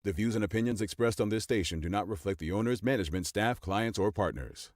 The views and opinions expressed on this station do not reflect the owners, management, staff, clients, or partners.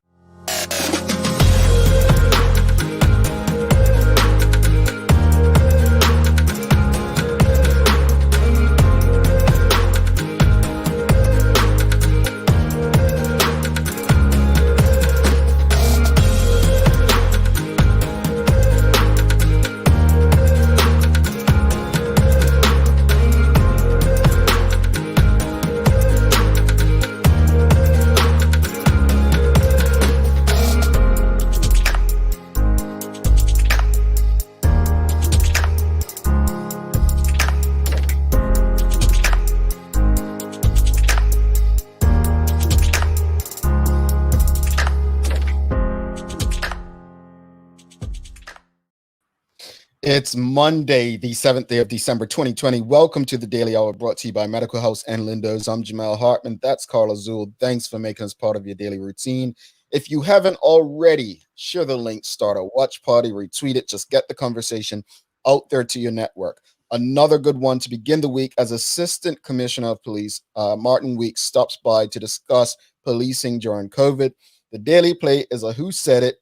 It's Monday, the 7th day of December, 2020. Welcome to the Daily Hour, brought to you by Medical House and Lindos. I'm Jamal Hartman. That's Carla Zul. Thanks for making us part of your daily routine. If you haven't already, share the link, start a watch party, retweet it. Just get the conversation out there to your network. Another good one to begin the week as Assistant Commissioner of Police, Martin Weeks, stops by to discuss policing during COVID. The Daily Play is a Who Said It.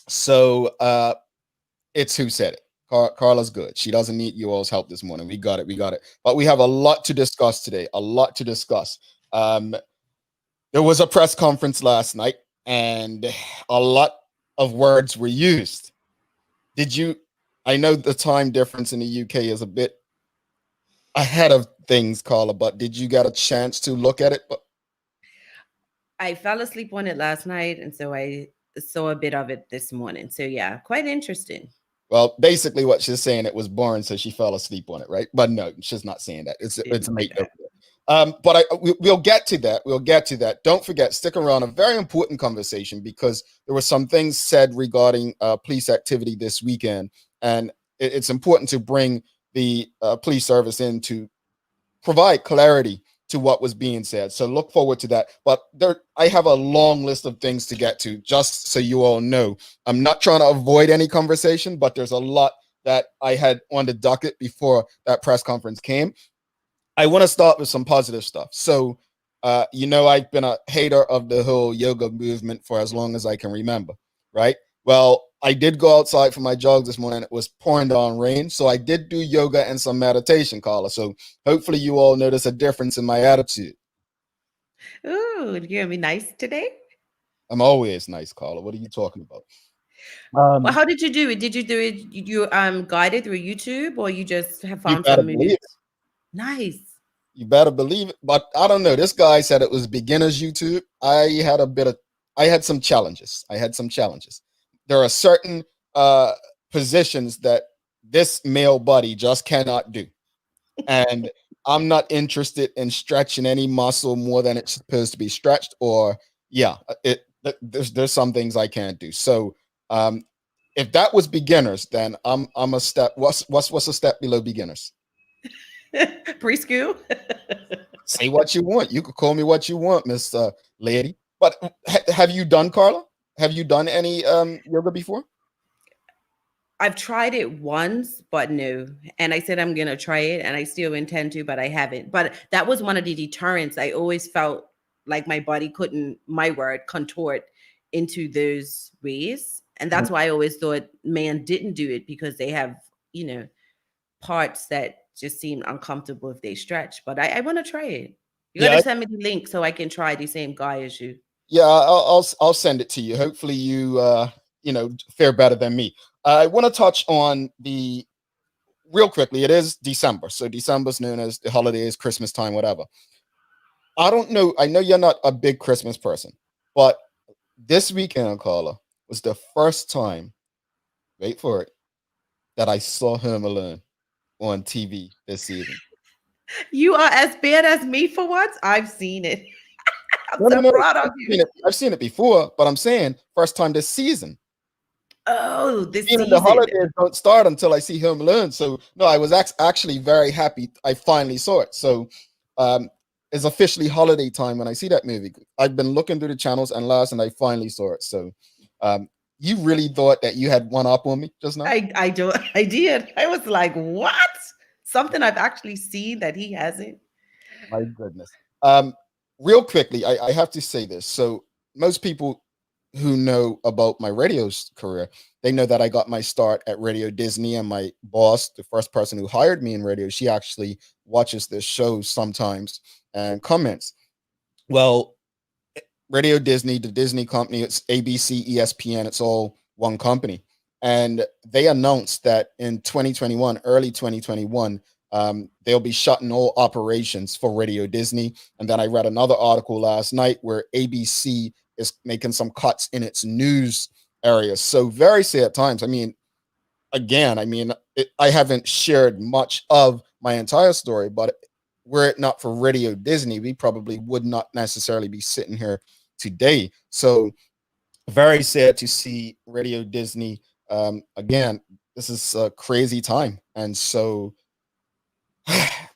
So it's Who Said It. Carla's good. She doesn't need you all's help this morning. We got it. But we have a lot to discuss today. There was a press conference last night, and a lot of words were used. I know the time difference in the UK is a bit ahead of things, Carla, but did you get a chance to look at it? I fell asleep on it last night, and so I saw a bit of it this morning. So yeah, quite interesting. Well, basically what she's saying, it was boring, so she fell asleep on it, right? But no, she's not saying that. It's late. But we'll get to that. We'll get to that. Don't forget, stick around. A very important conversation because there were some things said regarding police activity this weekend, and it's important to bring the police service in to provide clarity to what was being said. So look forward to that. But I have a long list of things to get to, just so you all know. I'm not trying to avoid any conversation, but there's a lot that I had on the docket before that press conference came. I want to start with some positive stuff. So, I've been a hater of the whole yoga movement for as long as I can remember, right? Well, I did go outside for my jog this morning. It was pouring down rain. So I did do yoga and some meditation, Carla. So hopefully you all notice a difference in my attitude. Ooh, you're going to be nice today? I'm always nice, Carla. What are you talking about? Well, how did you do it? Did you do it? You guided through YouTube, or you just have found some movies? Nice. You better believe it. But I don't know. This guy said it was beginner's YouTube. I had some challenges. There are certain positions that this male body just cannot do. And I'm not interested in stretching any muscle more than it's supposed to be stretched, or there's some things I can't do. So if that was beginners, then I'm a step. What's a step below beginners? Preschool. Say what you want. You could call me what you want, Miss Lady. But have you done, Carla? Have you done any yoga before? I've tried it once, but no. And I said I'm going to try it, and I still intend to, but I haven't. But that was one of the deterrents. I always felt like my body couldn't, contort into those ways. And that's why I always thought man didn't do it, because they have, parts that just seem uncomfortable if they stretch. But I want to try it. You got to send me the link so I can try the same guy as you. Yeah, I'll send it to you. Hopefully you fare better than me. I want to touch on real quickly. It is December, so December's known as the holidays, Christmas time, whatever. I don't know. I know you're not a big Christmas person, but this weekend, Carla, was the first time, wait for it, that I saw Home Alone on TV this season. You are as bad as me for once. I've seen it. I'm so proud of you. I've seen it before, but I'm saying first time this season. Oh, this season. The holidays don't start until I see Home Alone. So no, I was actually very happy I finally saw it. So it's officially holiday time when I see that movie. I've been looking through the channels, and last night I finally saw it. So you really thought that you had one up on me just now? I did. I was like, what? Something I've actually seen that he hasn't. My goodness. Real quickly, I have to say this. So most people who know about my radio career, they know that I got my start at Radio Disney, and my boss, the first person who hired me in radio, she actually watches this show sometimes and comments. Well, Radio Disney, the Disney company, it's ABC, ESPN, it's all one company. And they announced that in 2021, early 2021, they'll be shutting all operations for Radio Disney. And then I read another article last night where ABC is making some cuts in its news areas. So very sad times. I mean, again, I haven't shared much of my entire story, but were it not for Radio Disney, we probably would not necessarily be sitting here today. So very sad to see Radio Disney. Again, this is a crazy time. And so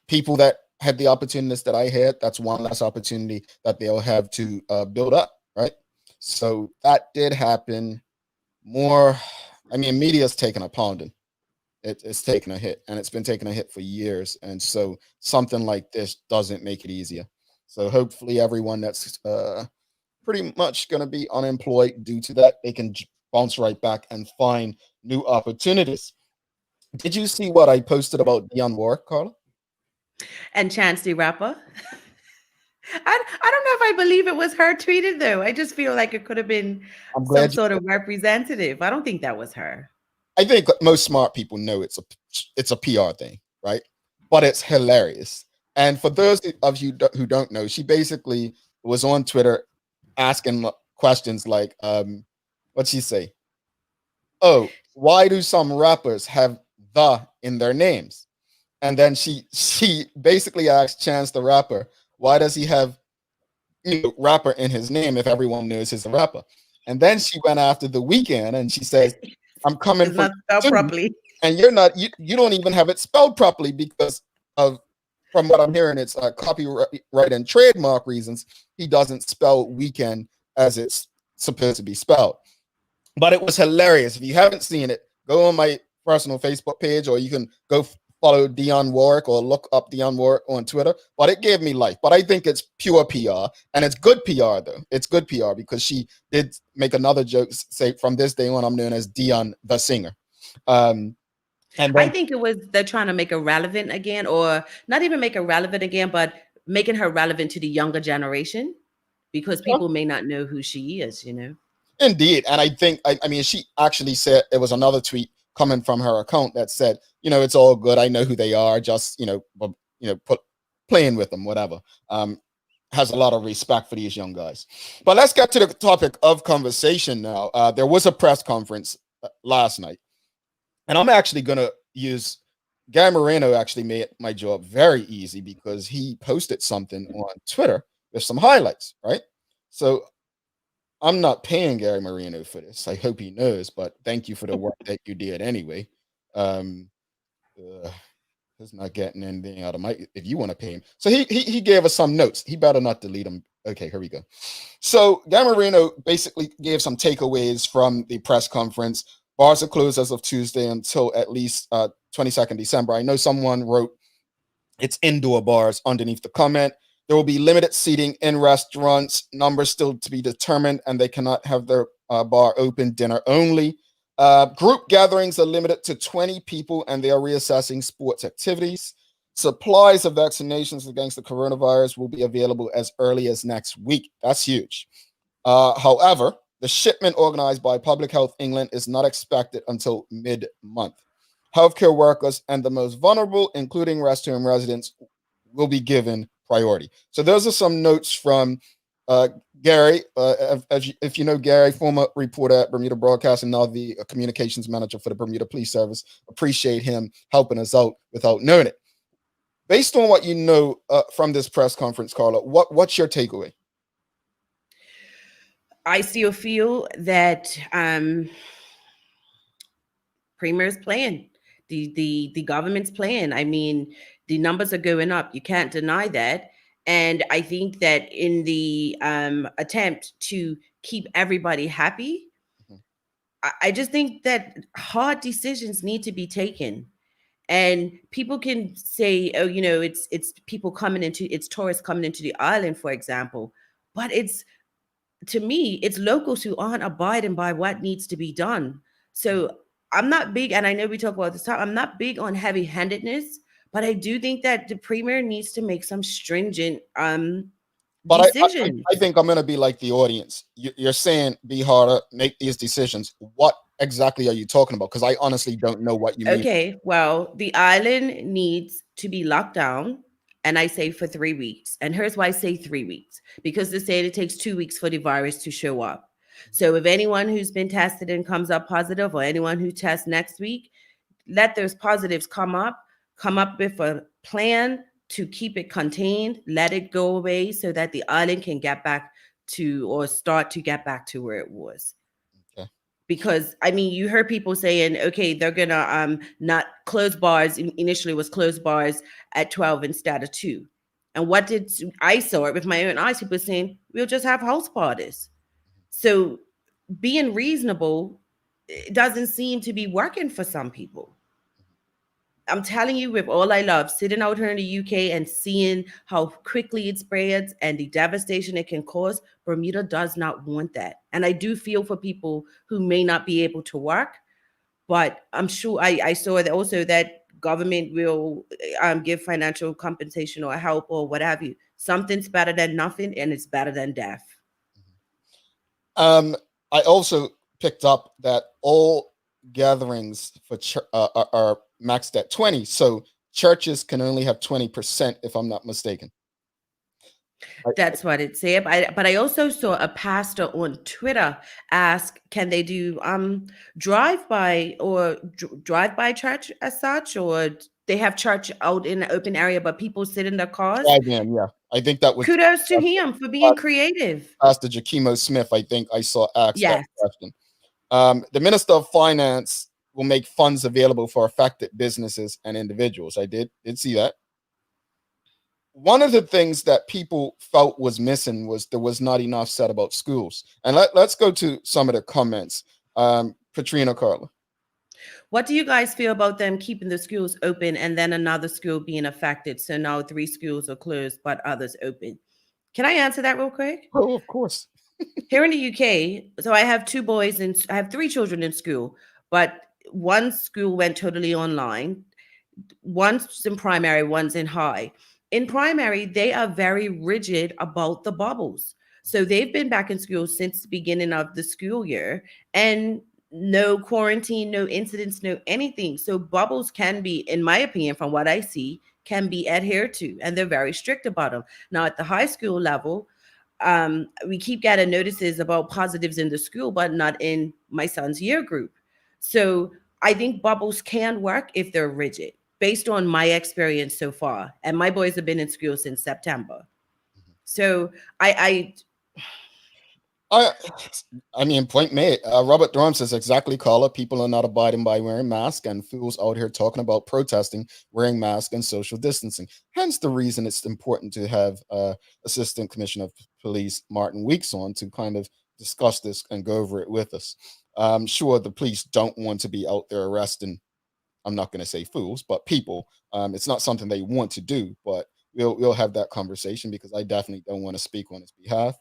people that had the opportunities that I had, that's one less opportunity that they'll have to build up, right? So that did happen. More, I mean, media's taken a pounding. It's taken a hit, and it's been taking a hit for years. And so something like this doesn't make it easier. So hopefully everyone that's pretty much going to be unemployed due to that, they can bounce right back and find new opportunities. Did you see what I posted about Dionne Warwick, Carla? And Chance the Rapper. I don't know if I believe it was her tweeted though. I just feel like it could have been some sort of representative. I don't think that was her. I think most smart people know it's a PR thing, right? But it's hilarious. And for those of you who don't know, she basically was on Twitter asking questions like, what'd she say? Oh, why do some rappers have the in their names? And then she basically asked Chance the Rapper, why does he have rapper in his name if everyone knows he's a rapper? And then she went after The Weeknd and she says, I'm coming for spelled properly. And you're not, you don't even have it spelled properly because of, from what I'm hearing, it's copyright and trademark reasons. He doesn't spell weekend as it's supposed to be spelled. But it was hilarious. If you haven't seen it, go on my personal Facebook page, or you can go follow Dionne Warwick or look up Dionne Warwick on Twitter. But it gave me life. But I think it's pure PR, and it's good PR though. It's good PR because she did make another joke, say from this day on, I'm known as Dionne the Singer. And then, I think it was they're trying to make her relevant again, or not even make her relevant again, but making her relevant to the younger generation because people may not know who she is, Indeed. And I think, I mean, she actually said, there was another tweet coming from her account that said, it's all good. I know who they are. Just, playing with them, whatever. Has a lot of respect for these young guys. But let's get to the topic of conversation now. There was a press conference last night, and I'm actually going to use Gary Moreno. Actually made my job very easy because he posted something on Twitter with some highlights, right? So I'm not paying Gary Moreno for this. I hope he knows, but thank you for the work that you did anyway. He's not getting anything out of my, if you want to pay him. So he gave us some notes. He better not delete them. Okay, here we go. So Gary Moreno basically gave some takeaways from the press conference. Bars are closed as of Tuesday until at least 22nd December. I know someone wrote it's indoor bars underneath the comment. There will be limited seating in restaurants, numbers still to be determined, and they cannot have their bar open, dinner only. Group gatherings are limited to 20 people, and they are reassessing sports activities. Supplies of vaccinations against the coronavirus will be available as early as next week. That's huge. However, the shipment organized by Public Health England is not expected until mid-month. Healthcare workers and the most vulnerable, including rest home residents, will be given priority. So those are some notes from Gary. If you know Gary, former reporter at Bermuda Broadcasting, now the communications manager for the Bermuda Police Service. Appreciate him helping us out without knowing it. Based on what you know from this press conference, Carla, what's your takeaway? I still feel that Premier's playing. The government's playing. I mean, the numbers are going up. You can't deny that. And I think that in the attempt to keep everybody happy, I just think that hard decisions need to be taken. And people can say, oh, it's people coming into, it's tourists coming into the island, for example. But it's, to me, it's locals who aren't abiding by what needs to be done. So I'm not big, and I know we talk about this time, I'm not big on heavy handedness, but I do think that the premier needs to make some stringent But decisions. I think I'm going to be like the audience. You're saying be harder, make these decisions. What exactly are you talking about? Because I honestly don't know what you mean. Okay, well, the island needs to be locked down, and I say for 3 weeks. And here's why I say 3 weeks, because they say it takes 2 weeks for the virus to show up. So if anyone who's been tested and comes up positive, or anyone who tests next week, let those positives come up with a plan to keep it contained, let it go away so that the island can get back to, or start to get back to where it was. Okay. Because I mean, you heard people saying, okay, they're gonna not close bars. Initially was close bars at 12 instead of 2. And what did I saw it with my own eyes? People saying we'll just have house parties. So being reasonable, it doesn't seem to be working for some people. I'm telling you, with all I love, sitting out here in the UK and seeing how quickly it spreads and the devastation it can cause, Bermuda does not want that. And I do feel for people who may not be able to work, but I'm sure I saw that also that government will give financial compensation or help or what have you. Something's better than nothing, and it's better than death. I also picked up that all gatherings for are maxed at 20. So churches can only have 20%, if I'm not mistaken. That's what it said. But I also saw a pastor on Twitter ask, can they do drive by or drive by church as such, or they have church out in the open area, but people sit in their cars? Yeah. I think that was Kudos to him for being creative. Pastor Jakimo Smith. I think I saw asked that Yes. question. The Minister of Finance will make funds available for affected businesses and individuals. I did see that. One of the things that people felt was missing was there was not enough said about schools. And let's go to some of the comments. Katrina, Carla. What do you guys feel about them keeping the schools open and then another school being affected? So now 3 schools are closed, but others open. Can I answer that real quick? Oh, of course. Here in the UK, so I have 2 boys and I have 3 children in school, but one school went totally online. One's in primary, one's in high. In primary, they are very rigid about the bubbles. So they've been back in school since the beginning of the school year, and no quarantine, no incidents, no anything. So bubbles can be, in my opinion, from what I see, can be adhered to, and they're very strict about them. Now at the high school level, we keep getting notices about positives in the school, but not in my son's year group. So I think bubbles can work if they're rigid, based on my experience so far. And my boys have been in school since September. So I mean, point made. Robert Durham says exactly, Carla. People are not abiding by wearing masks, and fools out here talking about protesting, wearing masks, and social distancing. Hence the reason it's important to have Assistant Commissioner of Police Martin Weeks on to kind of discuss this and go over it with us. I'm sure the police don't want to be out there arresting, I'm not going to say fools, but people. It's not something they want to do, but we'll have that conversation because I definitely don't want to speak on his behalf.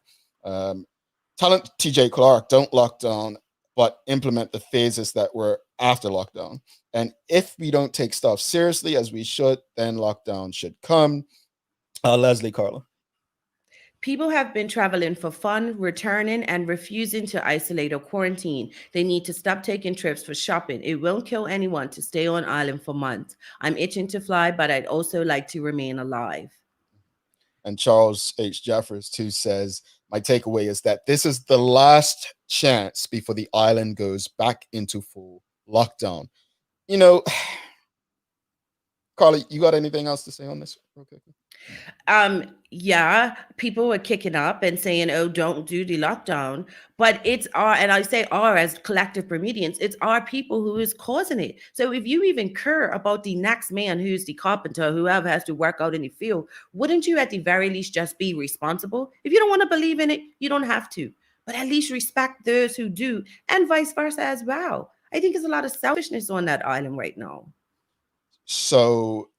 Talent TJ Clark, don't lock down, but implement the phases that were after lockdown. And if we don't take stuff seriously as we should, then lockdown should come. Leslie, Carla. People have been traveling for fun, returning, and refusing to isolate or quarantine. They need to stop taking trips for shopping. It won't kill anyone to stay on island for months. I'm itching to fly, but I'd also like to remain alive. And Charles H. Jeffers, too, says, my takeaway is that this is the last chance before the island goes back into full lockdown. You know, Carly, you got anything else to say on this real quick? Yeah, people were kicking up and saying, oh, don't do the lockdown. But it's our, and I say our as collective Bermudians, it's our people who is causing it. So if you even care about the next man who's the carpenter, whoever has to work out in the field, wouldn't you at the very least just be responsible? If you don't want to believe in it, you don't have to. But at least respect those who do, and vice versa as well. I think there's a lot of selfishness on that island right now. So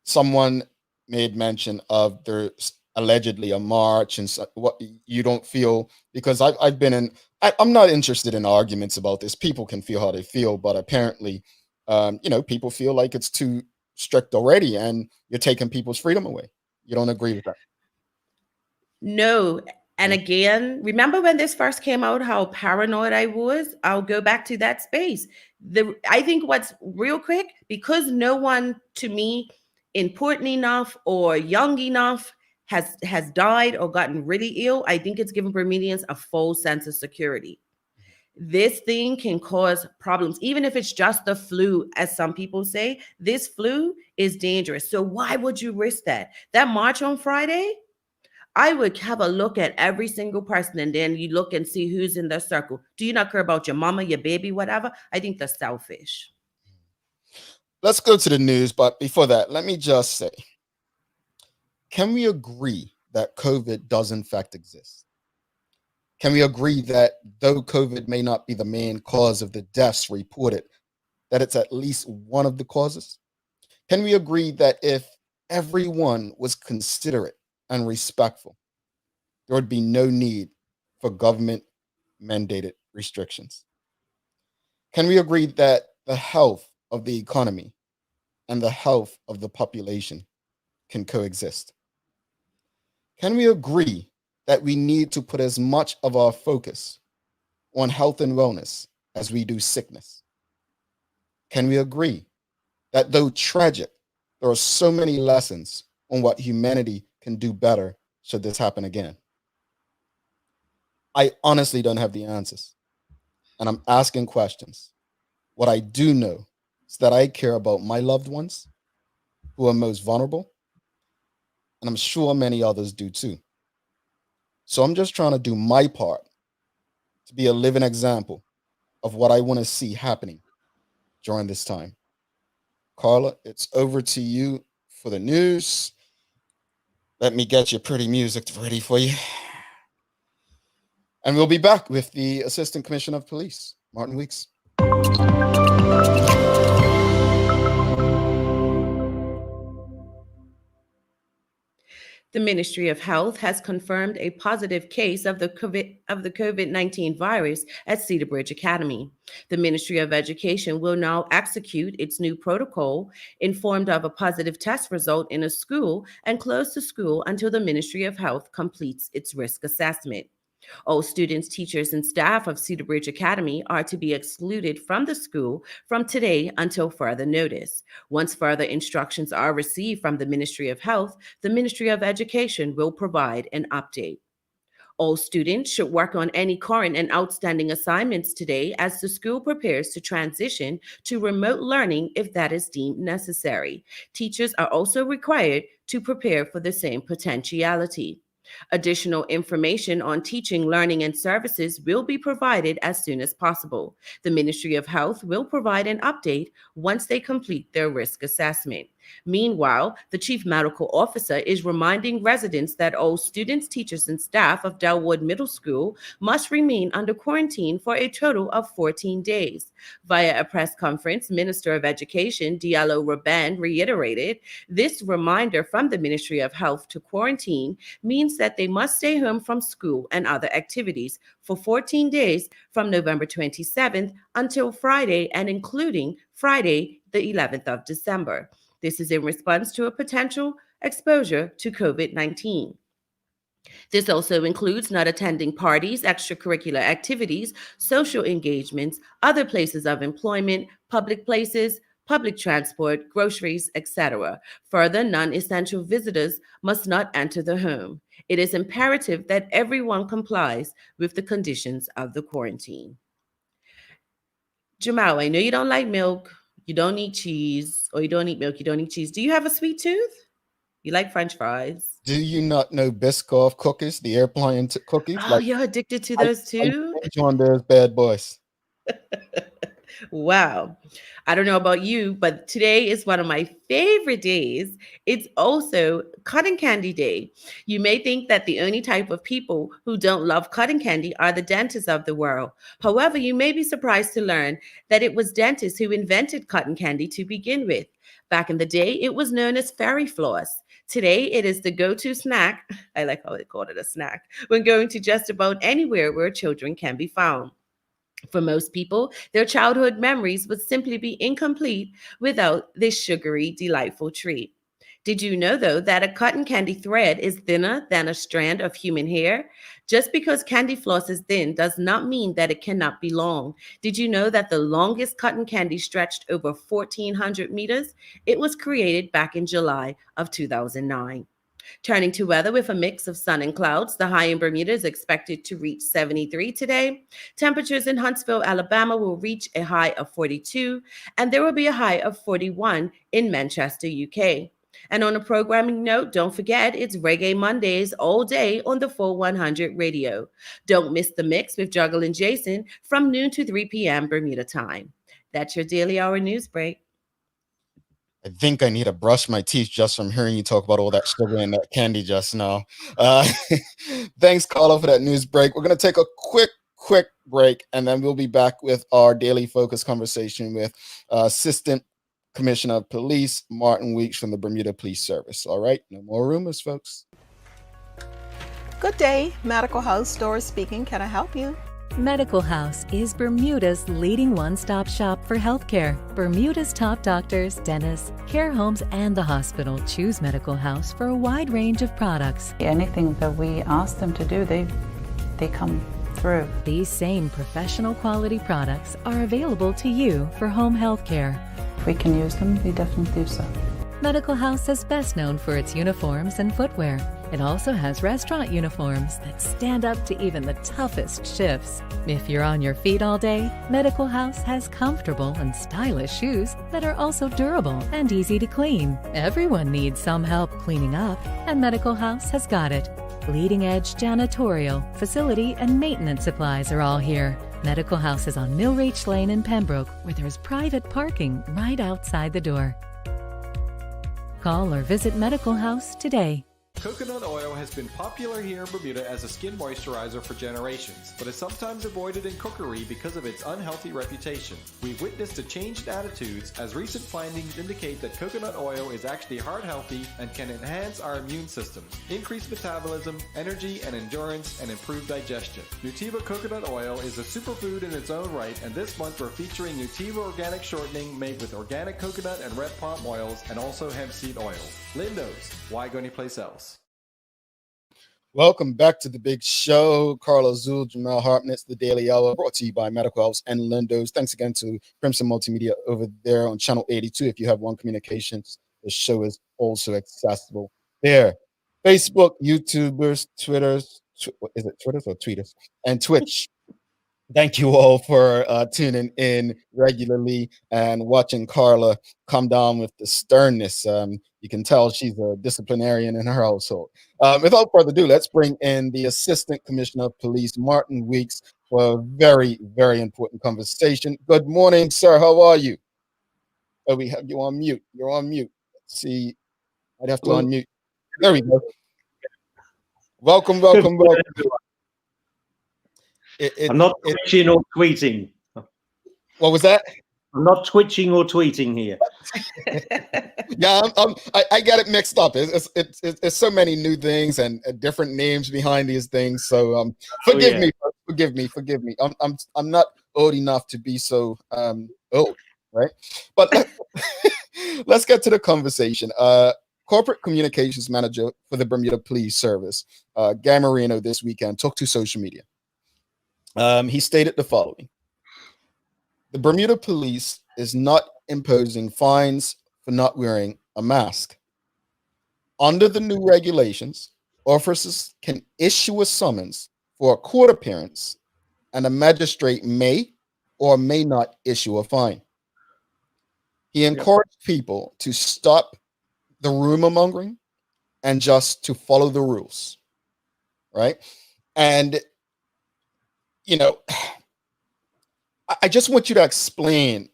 someone made mention of there's allegedly a march, and what you don't feel, because I've been in. I'm not interested in arguments about this. People can feel how they feel, but apparently, people feel like it's too strict already, and you're taking people's freedom away. You don't agree with that? No. And Mm. again, remember when this first came out, how paranoid I was? I'll go back to that space. I think what's real quick, because no one to me important enough or young enough has died or gotten really ill, I think it's given Bermudians a false sense of security. This thing can cause problems, even if it's just the flu, as some people say. This flu is dangerous. So why would you risk that? That march on Friday, I would have a look at every single person, and then you look and see who's in their circle. Do you not care about your mama, your baby, whatever? I think that's selfish. Let's go to the news, but before that, let me just say, can we agree that COVID does in fact exist? Can we agree that though COVID may not be the main cause of the deaths reported, that it's at least one of the causes? Can we agree that if everyone was considerate and respectful, there would be no need for government mandated restrictions? Can we agree that the health of the economy and the health of the population can coexist? Can we agree that we need to put as much of our focus on health and wellness as we do sickness? Can we agree that though tragic, there are so many lessons on what humanity can do better should this happen again? I honestly don't have the answers, and I'm asking questions. What I do know is that I care about my loved ones who are most vulnerable, and I'm sure many others do too. So I'm just trying to do my part to be a living example of what I want to see happening during this time. Carla, it's over to you for the news. Let me get your pretty music ready for you. And we'll be back with the Assistant Commissioner of Police, Martin Weeks. The Ministry of Health has confirmed a positive case of the COVID-19 virus at Cedar Bridge Academy. The Ministry of Education will now execute its new protocol, informed of a positive test result in a school, and close the school until the Ministry of Health completes its risk assessment. All students, teachers, and staff of Cedar Bridge Academy are to be excluded from the school from today until further notice. Once further instructions are received from the Ministry of Health, the Ministry of Education will provide an update. All students should work on any current and outstanding assignments today as the school prepares to transition to remote learning if that is deemed necessary. Teachers are also required to prepare for the same potentiality. Additional information on teaching, learning, and services will be provided as soon as possible. The Ministry of Health will provide an update once they complete their risk assessment. Meanwhile, the Chief Medical Officer is reminding residents that all students, teachers, and staff of Delwood Middle School must remain under quarantine for a total of 14 days. Via a press conference, Minister of Education Diallo Raban reiterated this reminder from the Ministry of Health to quarantine means that they must stay home from school and other activities for 14 days from November 27th until Friday, and including Friday, the 11th of December. This is in response to a potential exposure to COVID-19. This also includes not attending parties, extracurricular activities, social engagements, other places of employment, public places, public transport, groceries, etc. Further, non-essential visitors must not enter the home. It is imperative that everyone complies with the conditions of the quarantine. Jamal, I know you don't like milk, you don't eat cheese, or you don't eat milk, you don't eat cheese. Do you have a sweet tooth? You like French fries? Do you not know Biscoff cookies, the airplane cookies? Oh, Like, you're addicted to I, those too? binge on those bad boys. Wow. I don't know about you, but today is one of my favorite days. It's also cotton candy day. You may think that the only type of people who don't love cotton candy are the dentists of the world. However, you may be surprised to learn that it was dentists who invented cotton candy to begin with. Back in the day, it was known as fairy floss. Today, it is the go-to snack. I like how they called it a snack when going to just about anywhere where children can be found. For most people, their childhood memories would simply be incomplete without this sugary, delightful treat. Did you know, though, that a cotton candy thread is thinner than a strand of human hair? Just because candy floss is thin does not mean that it cannot be long. Did you know that the longest cotton candy stretched over 1,400 meters? It was created back in July of 2009. Turning to weather with a mix of sun and clouds, the high in Bermuda is expected to reach 73 today. Temperatures in Huntsville, Alabama will reach a high of 42, and there will be a high of 41 in Manchester, UK. And on a programming note, don't forget it's Reggae Mondays all day on the Full 100 radio. Don't miss the mix with Juggle and Jason from noon to 3 p.m. Bermuda time. That's your Daily Hour news break. I think I need to brush my teeth just from hearing you talk about all that sugar and that candy just now. Thanks, Carla, for that news break. We're going to take a quick break, and then we'll be back with our daily focus conversation with Assistant Commissioner of Police Martin Weeks from the Bermuda Police Service. All right, no more rumors, folks. Good day, Medical House Store speaking. Can I help you? Medical House is Bermuda's leading one-stop shop for healthcare. Bermuda's top doctors, dentists, care homes, and the hospital choose Medical House for a wide range of products. Anything that we ask them to do, they come through. These same professional quality products are available to you for home healthcare. If we can use them, we definitely do so. Medical House is best known for its uniforms and footwear. It also has restaurant uniforms that stand up to even the toughest shifts. If you're on your feet all day, Medical House has comfortable and stylish shoes that are also durable and easy to clean. Everyone needs some help cleaning up, and Medical House has got it. Leading-edge janitorial, facility, and maintenance supplies are all here. Medical House is on Millreach Lane in Pembroke, where there's private parking right outside the door. Call or visit Medical House today. Coconut oil has been popular here in Bermuda as a skin moisturizer for generations, but is sometimes avoided in cookery because of its unhealthy reputation. We've witnessed a change in attitudes as recent findings indicate that coconut oil is actually heart healthy and can enhance our immune system, increase metabolism, energy and endurance, and improve digestion. Nutiva coconut oil is a superfood in its own right, and this month we're featuring Nutiva organic shortening made with organic coconut and red palm oils and also hemp seed oil. Lindo's, why go anyplace else? Welcome back to the big show. Carla Zul, Jamal Hartnett's The Daily Hour, brought to you by Medical House and Lindo's. Thanks again to Crimson Multimedia over there on Channel 82. If you have One Communications, the show is also accessible there. Facebook, YouTubers, Twitters, is it Twitters or Tweeters? And Twitch. Thank you all for tuning in regularly and watching Carla come down with the sternness. You can tell she's a disciplinarian in her household. Without further ado, let's bring in the Assistant Commissioner of Police, Martin Weeks, for a very, very important conversation. Good morning, sir. How are you? Oh, we have you on mute. You're on mute. Let's see. I'd have to unmute. There we go. Welcome. I'm not twitching or tweeting. What was that? I'm not twitching or tweeting here. Yeah, I get it mixed up. It's so many new things and different names behind these things. So forgive me. I'm not old enough to be so old, right? But let's get to the conversation. Corporate Communications Manager for the Bermuda Police Service, Guy Marino, this weekend took to social media. He stated the following: the Bermuda Police is not imposing fines for not wearing a mask. Under the new regulations, officers can issue a summons for a court appearance, and a magistrate may or may not issue a fine. He encouraged people to stop the rumor mongering and just to follow the rules, right? And you know, I just want you to explain,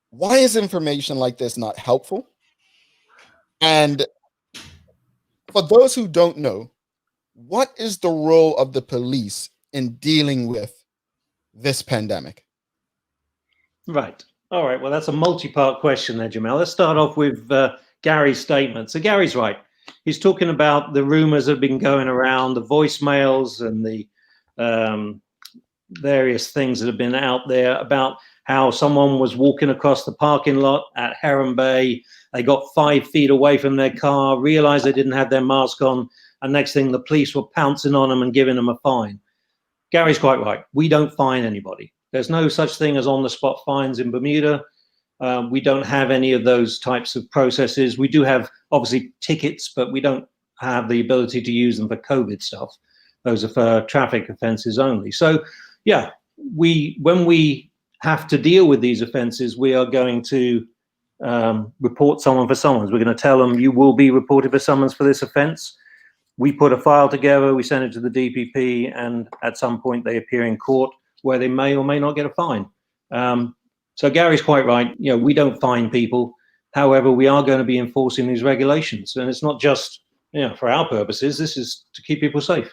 why is information like this not helpful? And for those who don't know, what is the role of the police in dealing with this pandemic? Right. All right. Well, that's a multi-part question there, Jamal. Let's start off with Gary's statement. So Gary's right. He's talking about the rumors that have been going around, the voicemails and the various things that have been out there about how someone was walking across the parking lot at Heron Bay. They got 5 feet away from their car, realized they didn't have their mask on, and next thing the police were pouncing on them and giving them a fine. Gary's quite right. We don't fine anybody. There's no such thing as on-the-spot fines in Bermuda. We don't have any of those types of processes. We do have, obviously, tickets, but we don't have the ability to use them for COVID stuff. Those are for traffic offences only. So, yeah, when we have to deal with these offences, we are going to report someone for summons. We're going to tell them you will be reported for summons for this offence. We put a file together, we send it to the DPP, and at some point they appear in court where they may or may not get a fine. So Gary's quite right. You know, we don't fine people. However, we are going to be enforcing these regulations, and it's not just, you know, for our purposes. This is to keep people safe.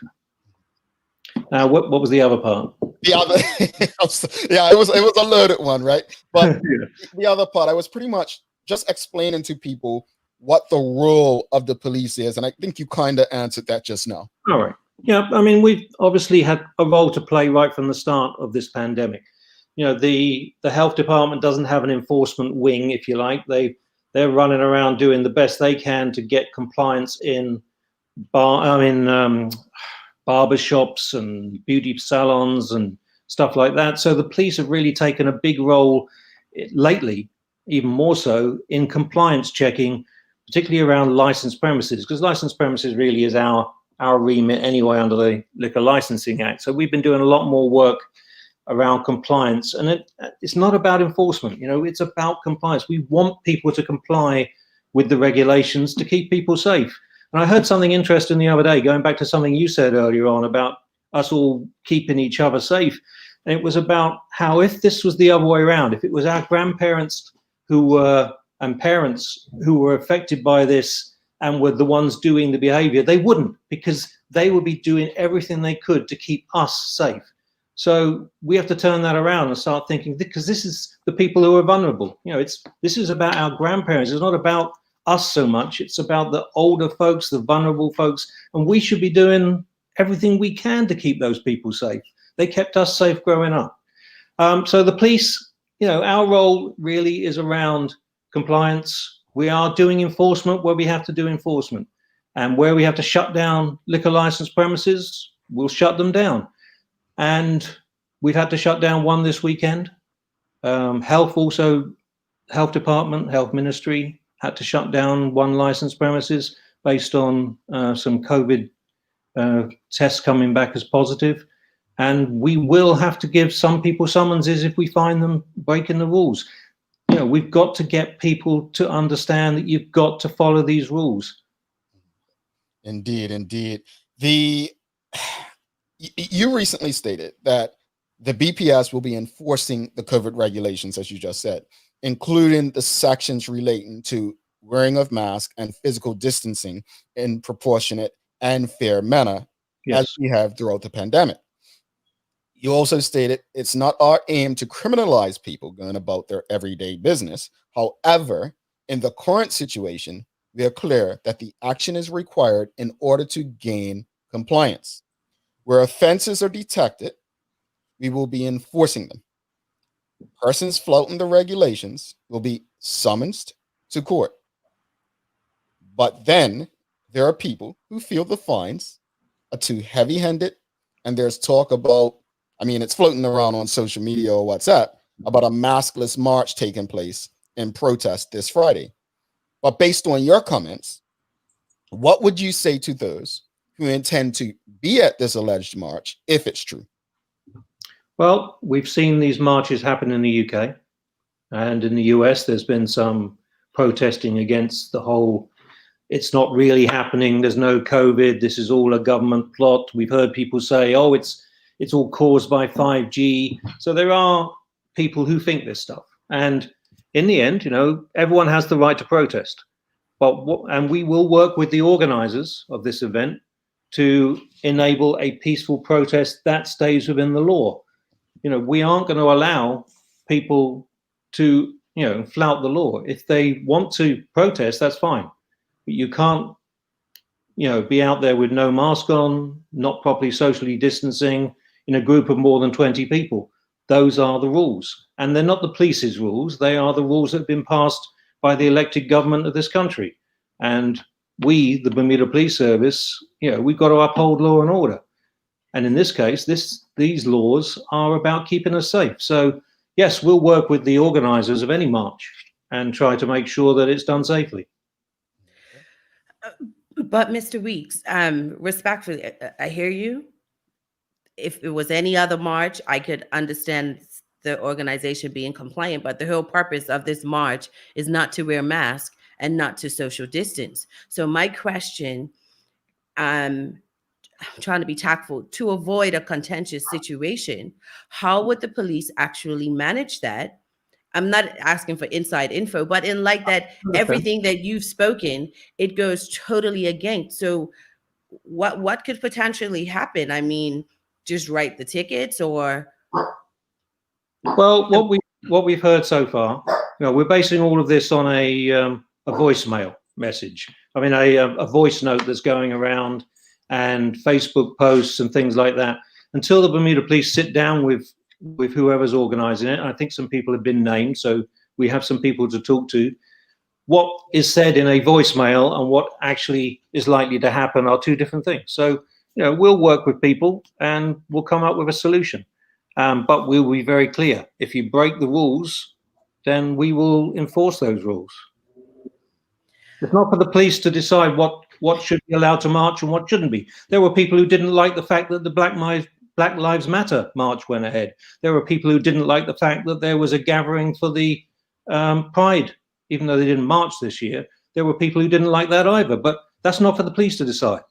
Now, what was the other part? The other, yeah, it was a loaded one, right? But Yeah. the other part, I was pretty much just explaining to people what the role of the police is, and I think you kind of answered that just now. All right. Yeah, I mean, we've obviously had a role to play right from the start of this pandemic. You know, the health department doesn't have an enforcement wing, if you like. They're running around doing the best they can to get compliance in barber shops and beauty salons and stuff like that. So the police have really taken a big role lately, even more so, in compliance checking, particularly around licensed premises, because licensed premises really is our remit anyway under the Liquor Licensing Act. So we've been doing a lot more work around compliance, and it's not about enforcement. You know, it's about compliance. We want people to comply with the regulations to keep people safe. And I heard something interesting the other day, going back to something you said earlier on about us all keeping each other safe. And it was about how if this was the other way around, if it was our grandparents and parents who were affected by this and were the ones doing the behavior, they wouldn't, because they would be doing everything they could to keep us safe. So we have to turn that around and start thinking, because this is the people who are vulnerable. You know, this is about our grandparents. It's not about us so much. It's about the older folks, the vulnerable folks, and we should be doing everything we can to keep those people safe. They kept us safe growing up. So the police, you know, our role really is around compliance. We are doing enforcement where we have to do enforcement, and where we have to shut down liquor license premises, we'll shut them down. And we've had to shut down one this weekend. Health department, health ministry had to shut down one licensed premises based on some COVID tests coming back as positive. And we will have to give some people summonses if we find them breaking the rules. You know, we've got to get people to understand that you've got to follow these rules. Indeed, indeed. You recently stated that the BPS will be enforcing the COVID regulations, as you just said, including the sections relating to wearing of masks and physical distancing in proportionate and fair manner, Yes. as we have throughout the pandemic. You also stated it's not our aim to criminalize people going about their everyday business. However, in the current situation, we are clear that the action is required in order to gain compliance. Where offenses are detected, we will be enforcing them. Persons flouting the regulations will be summoned to court. But then there are people who feel the fines are too heavy-handed, and there's talk about, I mean, it's floating around on social media or WhatsApp about a maskless march taking place in protest this Friday. But based on your comments, what would you say to those who intend to be at this alleged march, if it's true? Well, we've seen these marches happen in the UK, and in the US, there's been some protesting against the whole, it's not really happening, there's no COVID, this is all a government plot. We've heard people say, oh, it's all caused by 5G. So there are people who think this stuff. And in the end, you know, everyone has the right to protest. And we will work with the organizers of this event to enable a peaceful protest that stays within the law. You know, we aren't going to allow people to, flout the law. If they want to protest, that's fine. But you can't, be out there with no mask on, not properly socially distancing in a group of more than 20 people. Those are the rules. And they're not the police's rules. They are the rules that have been passed by the elected government of this country. And we, the Bermuda Police Service, we've got to uphold law and order. And in this case, these laws are about keeping us safe. So yes, we'll work with the organizers of any march and try to make sure that it's done safely. But Mr. Weeks, respectfully, I hear you. If it was any other march, I could understand the organization being compliant, but the whole purpose of this march is not to wear masks and not to social distance. So my question, I'm trying to be tactful, to avoid a contentious situation, how would the police actually manage that? I'm not asking for inside info, but in like that, everything that you've spoken, it goes totally against. So what could potentially happen? I mean, just write the tickets or? Well, what we've heard so far, we're basing all of this on a voicemail message. I mean, a voice note that's going around and Facebook posts and things like that. Until the Bermuda Police sit down with whoever's organizing it, I think some people have been named, so we have some people to talk to. What is said in a voicemail and what actually is likely to happen are two different things. So, we'll work with people and we'll come up with a solution. But we'll be very clear. If you break the rules, then we will enforce those rules. It's not for the police to decide what should be allowed to march and what shouldn't be. There were people who didn't like the fact that the Black Lives Matter march went ahead. There were people who didn't like the fact that there was a gathering for the Pride, even though they didn't march this year. There were people who didn't like that either, but that's not for the police to decide.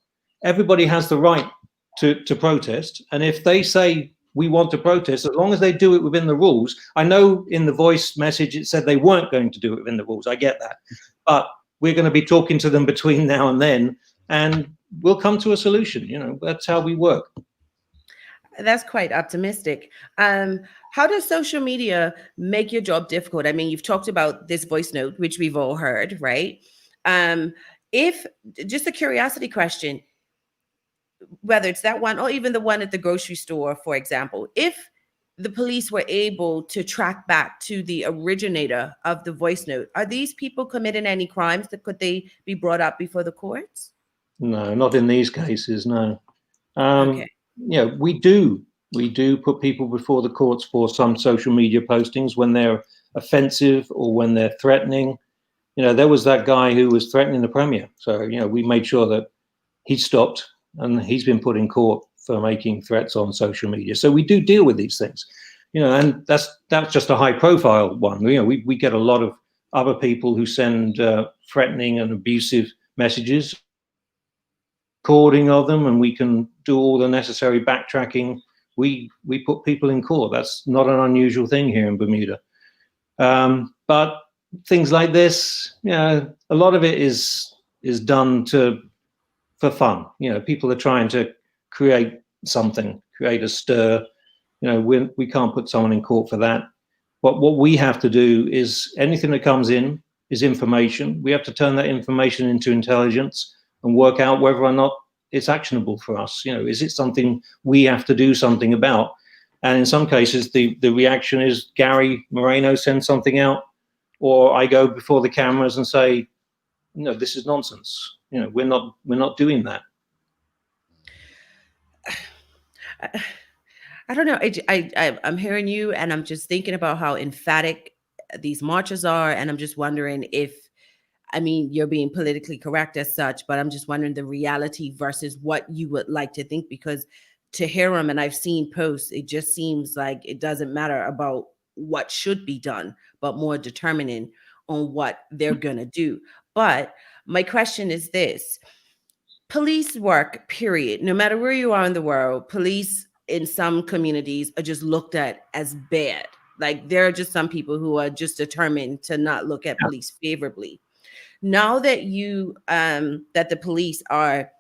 Everybody has the right to protest. And if they say we want to protest, as long as they do it within the rules. I know in the voice message it said they weren't going to do it within the rules. I get that. But we're going to be talking to them between now and then, and we'll come to a solution. That's how we work. That's quite optimistic. How does social media make your job difficult? I mean, you've talked about this voice note, which we've all heard, right? If just a curiosity question, whether it's that one or even the one at the grocery store, for example, if the police were able to track back to the originator of the voice note, are these people committing any crimes? Could they be brought up before the courts? No, not in these cases, no. Okay. We do put people before the courts for some social media postings when they're offensive or when they're threatening. There was that guy who was threatening the Premier. So, we made sure that he stopped, and he's been put in court for making threats on social media. So we do deal with these things, and that's just a high profile one. We get a lot of other people who send threatening and abusive messages, recording of them, and we can do all the necessary backtracking. We put people in court. That's not an unusual thing here in Bermuda. But things like this, a lot of it is done for fun. People are trying to create something, create a stir. We can't put someone in court for that. But what we have to do is anything that comes in is information. We have to turn that information into intelligence and work out whether or not it's actionable for us. Is it something we have to do something about? And in some cases, the reaction is Gary Moreno sends something out, or I go before the cameras and say, no, this is nonsense. We're not doing that. I don't know. I'm hearing you, and I'm just thinking about how emphatic these marches are, and I'm just wondering you're being politically correct as such, but I'm just wondering the reality versus what you would like to think, because to hear them, and I've seen posts, it just seems like it doesn't matter about what should be done, but more determining on what they're going to do. But my question is this: police work, period, no matter where you are in the world, police in some communities are just looked at as bad. Like there are just some people who are just determined to not look at police favorably. Now that that the police are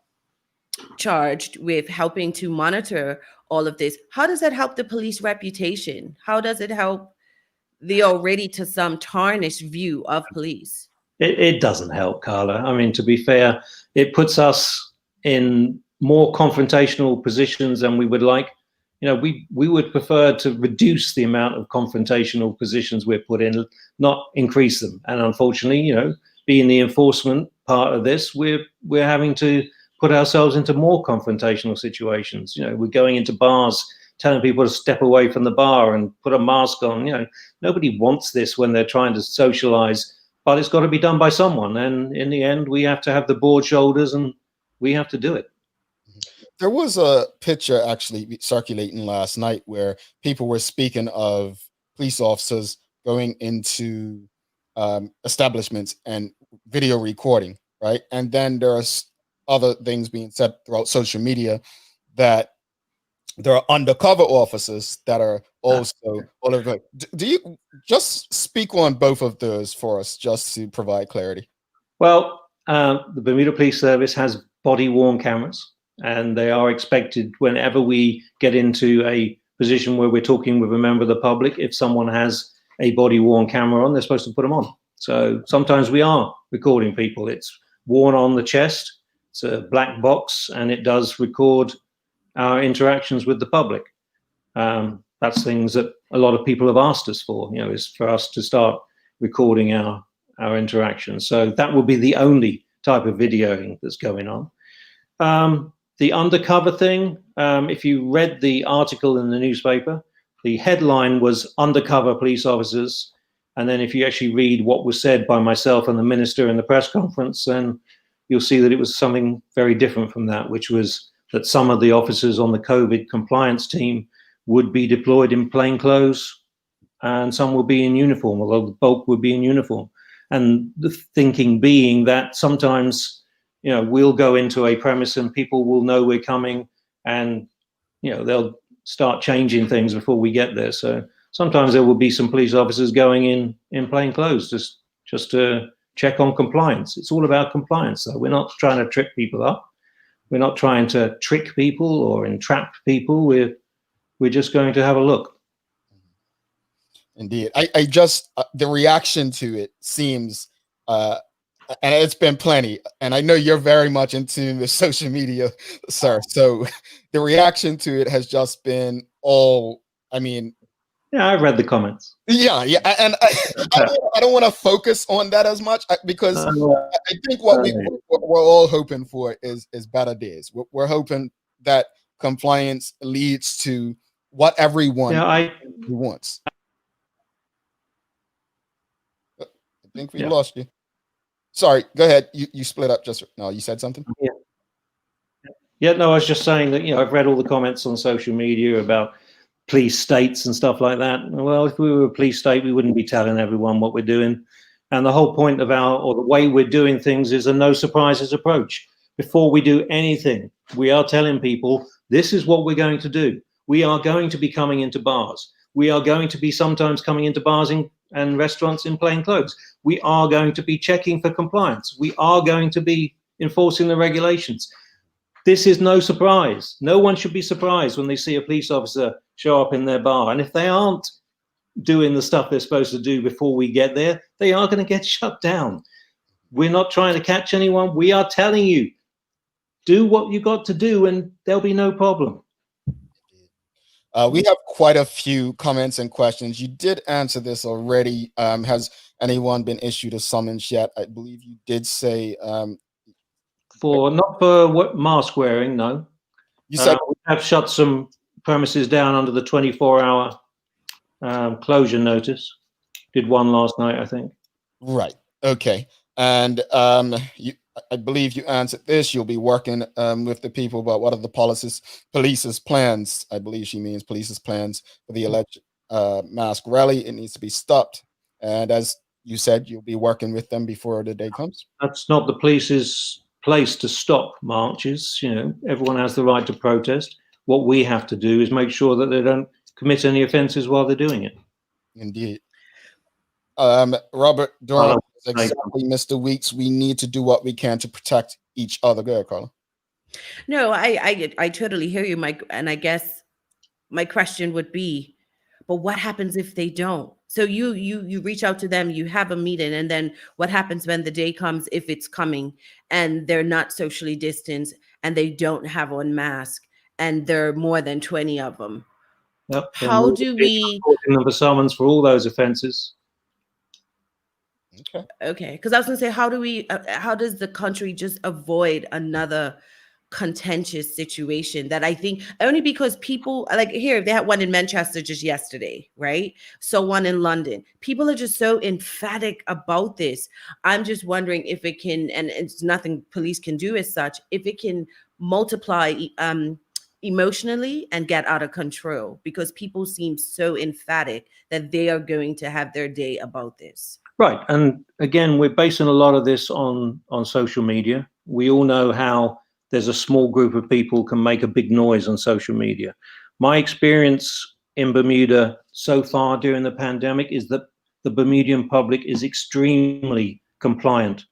charged with helping to monitor all of this, how does that help the police reputation? How does it help the already to some tarnished view of police. It doesn't help, Carla. I mean, to be fair, it puts us in more confrontational positions than we would like. You know, we would prefer to reduce the amount of confrontational positions we're put in, not increase them. And unfortunately, you know, being the enforcement part of this, we're having to put ourselves into more confrontational situations. You know, we're going into bars, telling people to step away from the bar and put a mask on. You know, nobody wants this when they're trying to socialize, but it's got to be done by someone. And in the end, we have to have the broad shoulders and we have to do it. There was a picture actually circulating last night where people were speaking of police officers going into establishments and video recording, right? And then there's other things being said throughout social media that there are undercover officers that are also all over. Do you just speak on both of those for us, just to provide clarity? Well, the Bermuda Police Service has body-worn cameras, and they are expected whenever we get into a position where we're talking with a member of the public, if someone has a body-worn camera on, they're supposed to put them on. So sometimes we are recording people. It's worn on the chest. It's a black box, and it does record our interactions with the public. That's things that a lot of people have asked us for, you know, is for us to start recording our interactions. So that will be the only type of videoing that's going on. The undercover thing, if you read the article in the newspaper, the headline was undercover police officers. And then if you actually read what was said by myself and the minister in the press conference, then you'll see that it was something very different from that, which was that some of the officers on the COVID compliance team would be deployed in plain clothes and some will be in uniform, although the bulk would be in uniform. And the thinking being that sometimes, you know, we'll go into a premise and people will know we're coming and, you know, they'll start changing things before we get there. So sometimes there will be some police officers going in plain clothes just to check on compliance. It's all about compliance, though. We're not trying to trip people up. We're not trying to trick people or entrap people. We're just going to have a look. Indeed. I just, the reaction to it seems, and it's been plenty, and I know you're very much into the social media, sir. So the reaction to it has just been all, I mean. Yeah, I've read the comments. Yeah. And I don't want to focus on that as much because I think what we're all hoping for is better days. We're hoping that compliance leads to what everyone wants. I think we lost you. Sorry, go ahead. You split up just no, you said something? Yeah, no, I was just saying that, you know, I've read all the comments on social media about police states and stuff like that. Well, if we were a police state, we wouldn't be telling everyone what we're doing. And the whole point of the way we're doing things is a no surprises approach. Before we do anything, we are telling people, this is what we're going to do. We are going to be coming into bars. We are going to be sometimes coming into bars and restaurants in plain clothes. We are going to be checking for compliance. We are going to be enforcing the regulations. This is no surprise. No one should be surprised when they see a police officer show up in their bar. And if they aren't doing the stuff they're supposed to do before we get there, they are going to get shut down. We're not trying to catch anyone. We are telling you, do what you got to do and there'll be no problem. We have quite a few comments and questions. You did answer this already. Has anyone been issued a summons yet? I believe you did say not for mask wearing, no. You said we have shut some premises down under the 24-hour closure notice. Did one last night, I think. Right. Okay. And I believe you answered this. You'll be working with the people about what are the police's plans. I believe she means police's plans for the alleged mask rally. It needs to be stopped. And as you said, you'll be working with them before the day comes. That's not the police's place to stop marches. You know, everyone has the right to protest. What we have to do is make sure that they don't commit any offenses while they're doing it. Indeed. Robert Durham, exactly, Mr. Weeks. We need to do what we can to protect each other. Go ahead, Carla. No, I totally hear you, Mike. And I guess my question would be, but what happens if they don't? So you reach out to them, you have a meeting, and then what happens when the day comes, if it's coming, and they're not socially distanced and they don't have on mask, and there are more than 20 of them? Yep. How do we? Number summons for all those offences. Okay, because I was gonna say, how do we? How does the country just avoid another contentious situation? That I think only because people like here, they had one in Manchester just yesterday, right? So one in London. People are just so emphatic about this. I'm just wondering if it can, and it's nothing police can do as such, if it can multiply emotionally and get out of control, because people seem so emphatic that they are going to have their day about this. Right. And again, we're basing a lot of this on social media. We all know how there's a small group of people can make a big noise on social media. My experience in Bermuda so far during the pandemic is that the Bermudian public is extremely compliant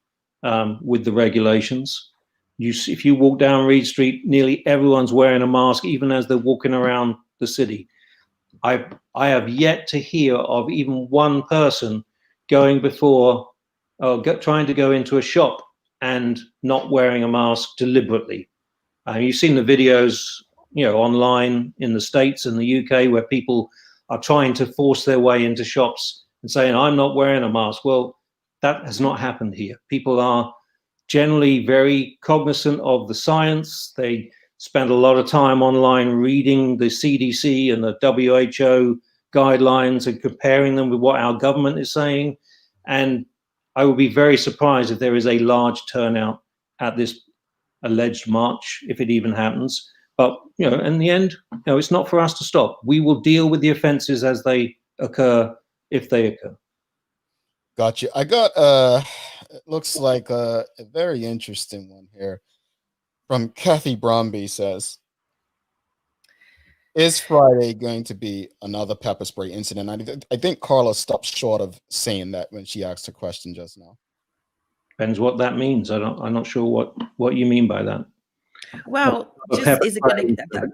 with the regulations. If you walk down Reed Street, nearly everyone's wearing a mask, even as they're walking around the city. I have yet to hear of even one person going trying to go into a shop and not wearing a mask deliberately. You've seen the videos, online in the States and the UK where people are trying to force their way into shops and saying, I'm not wearing a mask. Well, that has not happened here. People are generally very cognizant of the science. They spend a lot of time online reading the CDC and the WHO guidelines and comparing them with what our government is saying. And I would be very surprised if there is a large turnout at this alleged march, if it even happens. But, in the end, it's not for us to stop. We will deal with the offenses as they occur, if they occur. Gotcha. I got, it looks like a very interesting one here from Kathy Bromby. Says, is Friday going to be another pepper spray incident? I think Carla stopped short of saying that when she asked her question just now. Depends what that means. I'm not sure what you mean by that. Well, is it going to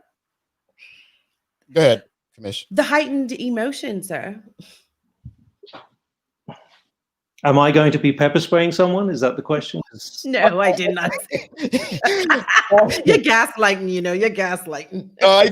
go ahead, Commissioner? The heightened emotion, sir. Am I going to be pepper spraying someone? Is that the question? No, I did not. You're gaslighting, you're gaslighting. No, I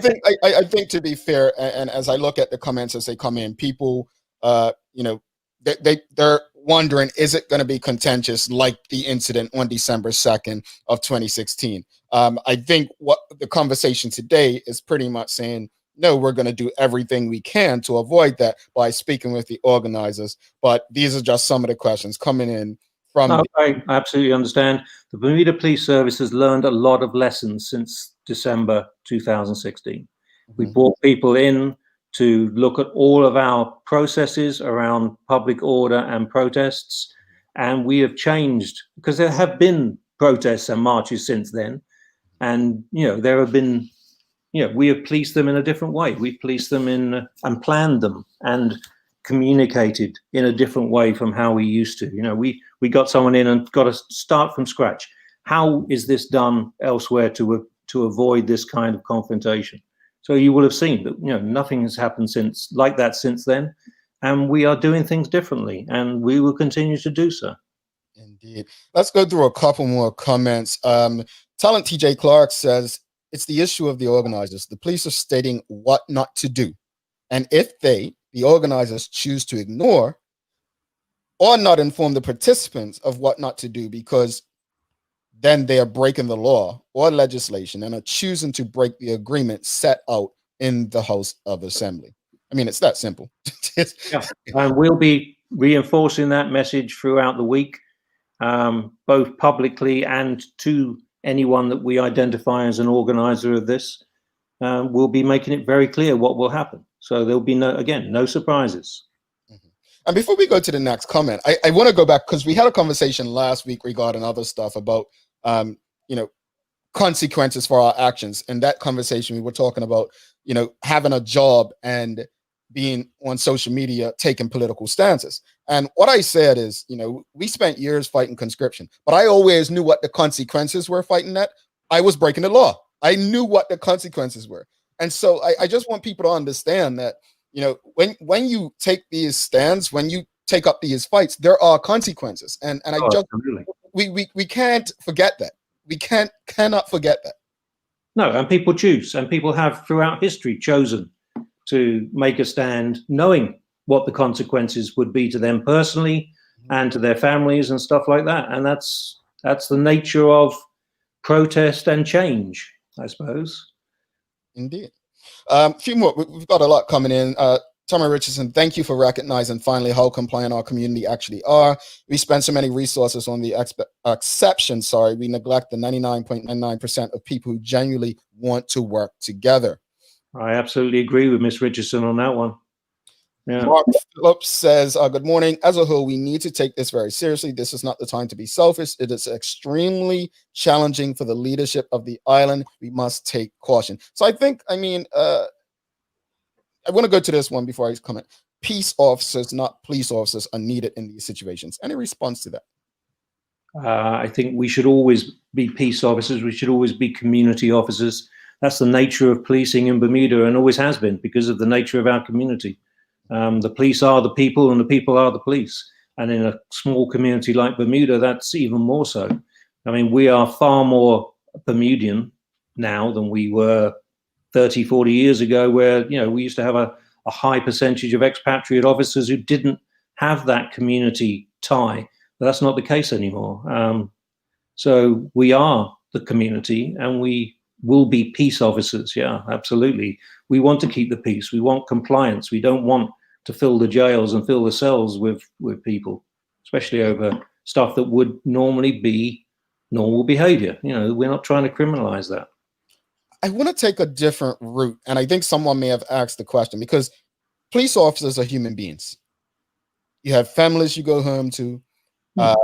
think to be fair, and as I look at the comments as they come in, people, they're wondering, is it going to be contentious like the incident on December 2nd of 2016? I think what the conversation today is pretty much saying, no, we're going to do everything we can to avoid that by speaking with the organizers. But these are just some of the questions coming in from. I absolutely understand. The Bermuda Police Service has learned a lot of lessons since December 2016. Mm-hmm. We brought people in to look at all of our processes around public order and protests. And we have changed because there have been protests and marches since then. And, there have been, we have policed them in a different way. We've policed them and planned them and communicated in a different way from how we used to. We got someone in and got to start from scratch. How is this done elsewhere to avoid this kind of confrontation? So you will have seen that, nothing has happened since then. And we are doing things differently, and we will continue to do so. Indeed. Let's go through a couple more comments. Talent TJ Clark says, it's the issue of the organizers. The police are stating what not to do. And if the organizers, choose to ignore or not inform the participants of what not to do, because then they are breaking the law or legislation and are choosing to break the agreement set out in the House of Assembly. I mean, it's that simple. Yeah. And we'll be reinforcing that message throughout the week, both publicly and to anyone that we identify as an organizer of this. We'll be making it very clear what will happen. So there'll be no surprises. Mm-hmm. And before we go to the next comment, I want to go back because we had a conversation last week regarding other stuff about, consequences for our actions. In that conversation, we were talking about, having a job and being on social media, taking political stances. And what I said is, we spent years fighting conscription, but I always knew what the consequences were fighting that. I was breaking the law. I knew what the consequences were. And so I just want people to understand that, you know, when you take these stands, when you take up these fights, there are consequences, and I just we can't forget that. We cannot forget that. No, and people choose, and people have throughout history chosen to make a stand, knowing what the consequences would be to them personally and to their families and stuff like that. And that's the nature of protest and change, I suppose. Indeed. A few more. We've got a lot coming in. Tommy Richardson, thank you for recognizing finally how compliant our community actually are. We spend so many resources on the exception. We neglect the 99.99% of people who genuinely want to work together. I absolutely agree with Miss Richardson on that one. Yeah. Mark Phillips says, good morning. As a whole, we need to take this very seriously. This is not the time to be selfish. It is extremely challenging for the leadership of the island. We must take caution. So I think, I want to go to this one before I comment. Peace officers, not police officers, are needed in these situations. Any response to that? I think we should always be peace officers. We should always be community officers. That's the nature of policing in Bermuda, and always has been, because of the nature of our community. The police are the people, and the people are the police. And in a small community like Bermuda, that's even more so. I mean, we are far more Bermudian now than we were 30, 40 years ago, where, you know, we used to have a high percentage of expatriate officers who didn't have that community tie. But that's not the case anymore. So we are the community, and we will be peace officers. Yeah, absolutely. We want to keep the peace. We want compliance. We don't want to fill the jails and fill the cells with people, especially over stuff that would normally be normal behavior. You know, we're not trying to criminalize that. I want to take a different route, and I think someone may have asked the question, because police officers are human beings. You have families you go home to. How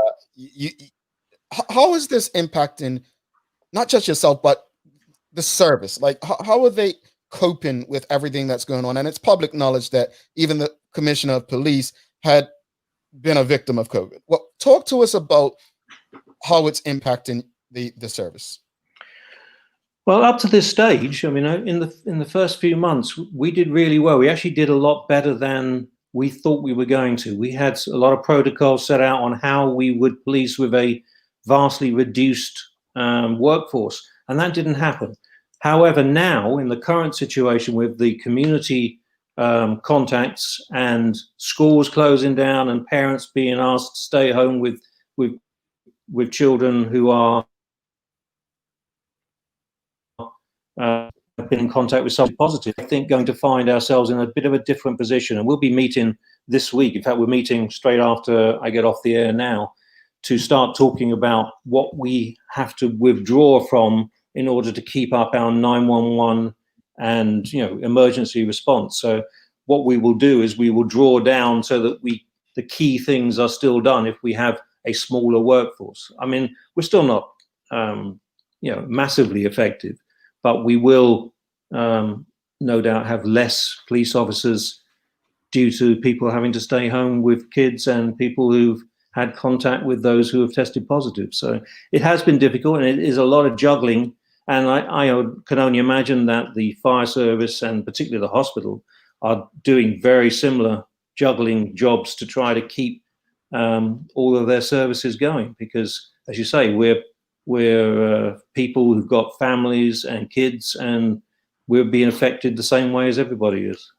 is this impacting not just yourself, but the service? Like, how are they coping with everything that's going on? And it's public knowledge that even the commissioner of police had been a victim of COVID. Well, talk to us about how it's impacting the service. Well, up to this stage, I mean, in the first few months, we did really well. We actually did a lot better than we thought we were going to. We had a lot of protocols set out on how we would police with a vastly reduced workforce, and that didn't happen. However, now in the current situation with the community contacts and schools closing down and parents being asked to stay home with children who are been in contact with something positive, I think going to find ourselves in a bit of a different position. And we'll be meeting this week. In fact, we're meeting straight after I get off the air now to start talking about what we have to withdraw from in order to keep up our 911 and, you know, emergency response. So what we will do is we will draw down so that the key things are still done if we have a smaller workforce. I mean, we're still not massively effective, but we will no doubt have less police officers due to people having to stay home with kids and people who've had contact with those who have tested positive. So it has been difficult, and it is a lot of juggling. And I can only imagine that the fire service and particularly the hospital are doing very similar juggling jobs to try to keep all of their services going. Because, as you say, we're people who've got families and kids, and we're being affected the same way as everybody is.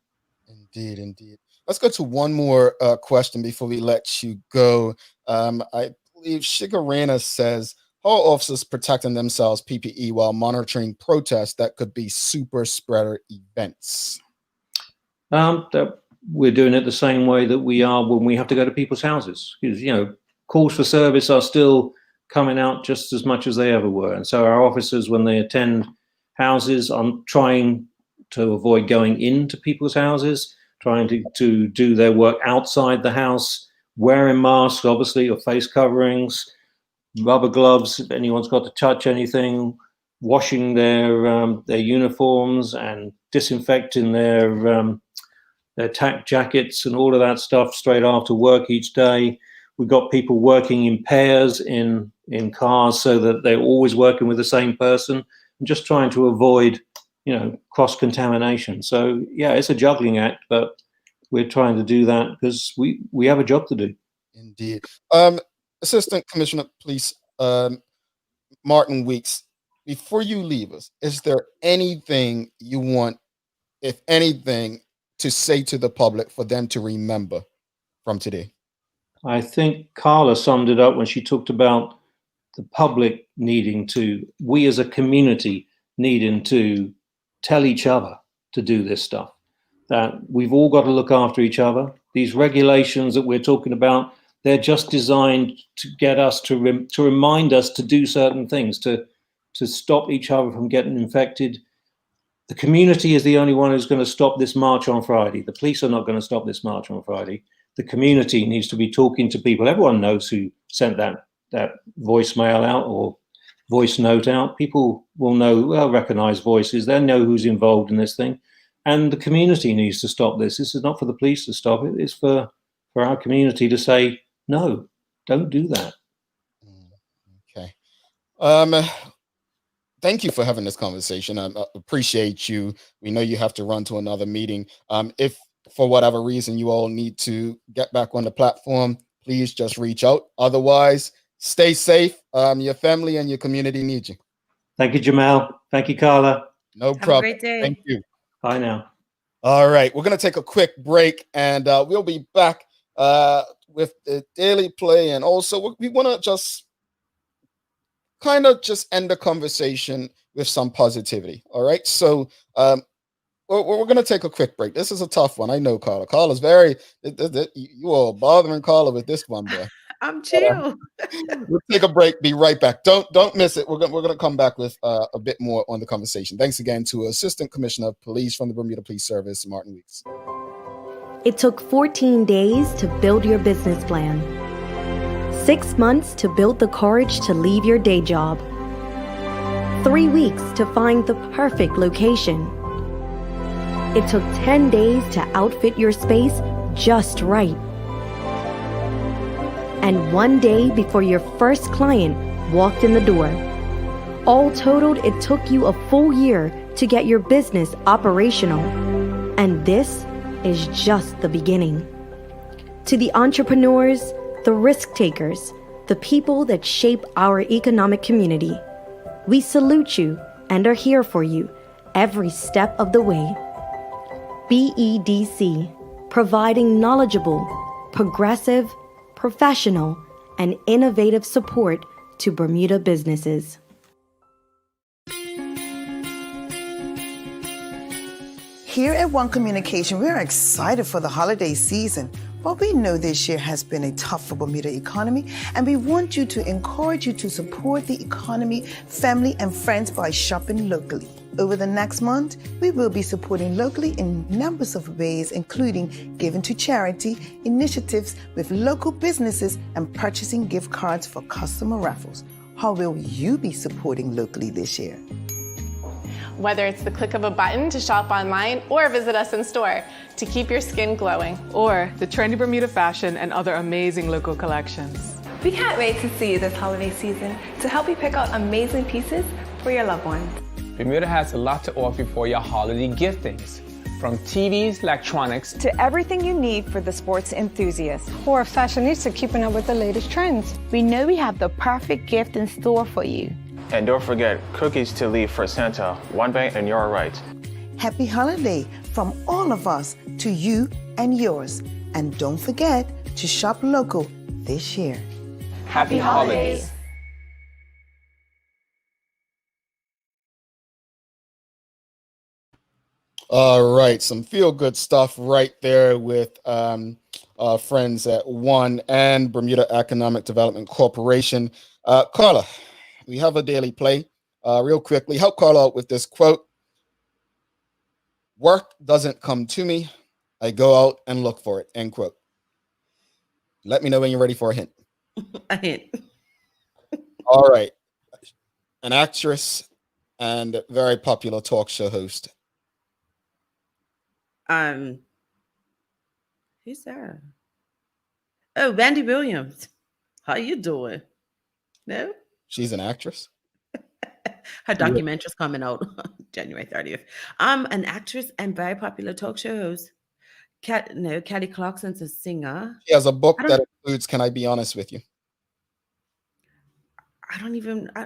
Indeed, indeed. Let's go to one more question before we let you go. I believe Shigarena says, how are officers protecting themselves, PPE, while monitoring protests that could be super spreader events? We're doing it the same way that we are when we have to go to people's houses. Because, you know, calls for service are still coming out just as much as they ever were. And so our officers, when they attend houses, are trying to avoid going into people's houses, trying to do their work outside the house, wearing masks, obviously, or face coverings, rubber gloves if anyone's got to touch anything, washing their uniforms and disinfecting their tack jackets and all of that stuff straight after work each day. We've got people working in pairs in cars so that they're always working with the same person, and just trying to avoid cross-contamination. So, yeah, it's a juggling act, but we're trying to do that because we have a job to do. Indeed. Assistant Commissioner of Police Martin Weeks, before you leave us, is there anything you want, if anything, to say to the public for them to remember from today? I think Carla summed it up when she talked about the public we as a community needing to tell each other to do this stuff, that we've all got to look after each other. These regulations that we're talking about, they're just designed to get us to remind us to do certain things, to stop each other from getting infected. The community is the only one who's going to stop this march on Friday. The police are not going to stop this march on Friday. The community needs to be talking to people. Everyone knows who sent that voicemail out or voice note out. People will know, recognize voices. They know who's involved in this thing. And the community needs to stop this. This is not for the police to stop it. It's for our community to say, no, don't do that. Okay. Thank you for having this conversation. I appreciate you. We know you have to run to another meeting. If for whatever reason you all need to get back on the platform, please just reach out. Otherwise, stay safe. Your family and your community need you. Thank you, Jamal. Thank you, Carla. No problem. Have a great day. Thank you. Bye now. All right, we're going to take a quick break, and we'll be back with the Daily Play. And also, we want to just end the conversation with some positivity. All right, so we're going to take a quick break. This is a tough one. I know, Carla. Carla's you all bothering Carla with this one, boy. I'm chill. We'll take a break. Be right back. Don't miss it. We're gonna come back with a bit more on the conversation. Thanks again to Assistant Commissioner of Police from the Bermuda Police Service, Martin Weeks. It took 14 days to build your business plan, 6 months to build the courage to leave your day job, 3 weeks to find the perfect location. It took 10 days to outfit your space just right. And 1 day before your first client walked in the door. All totaled, it took you a full year to get your business operational. And this is just the beginning. To the entrepreneurs, the risk takers, the people that shape our economic community, we salute you and are here for you every step of the way. BEDC, providing knowledgeable, progressive, professional, and innovative support to Bermuda businesses. Here at One Communication, we are excited for the holiday season. But we know this year has been a tough for Bermuda economy, and we want you to encourage you to support the economy, family, and friends by shopping locally. Over the next month, we will be supporting locally in numbers of ways, including giving to charity, initiatives with local businesses, and purchasing gift cards for customer raffles. How will you be supporting locally this year? Whether it's the click of a button to shop online or visit us in store to keep your skin glowing. Or the trendy Bermuda fashion and other amazing local collections. We can't wait to see you this holiday season to help you pick out amazing pieces for your loved ones. Bermuda has a lot to offer for your holiday giftings. From TVs, electronics, to everything you need for the sports enthusiast. Or fashionista keeping up with the latest trends. We know we have the perfect gift in store for you. And don't forget, cookies to leave for Santa. One bite and you're right. Happy holiday from all of us to you and yours. And don't forget to shop local this year. Happy holidays. All right, some feel-good stuff right there with our friends at One and Bermuda Economic Development Corporation. Carla, we have a daily play. Real quickly, help Carla out with this quote. Work doesn't come to me. I go out and look for it, end quote. Let me know when you're ready for a hint. A hint. All right. An actress and very popular talk show host. Who's that? Oh, Vandy Williams. How you doing? No? She's an actress? Her documentary's coming out January 30th. An actress and very popular talk show host. Kelly Clarkson's a singer. She has a book that includes Can I Be Honest With You?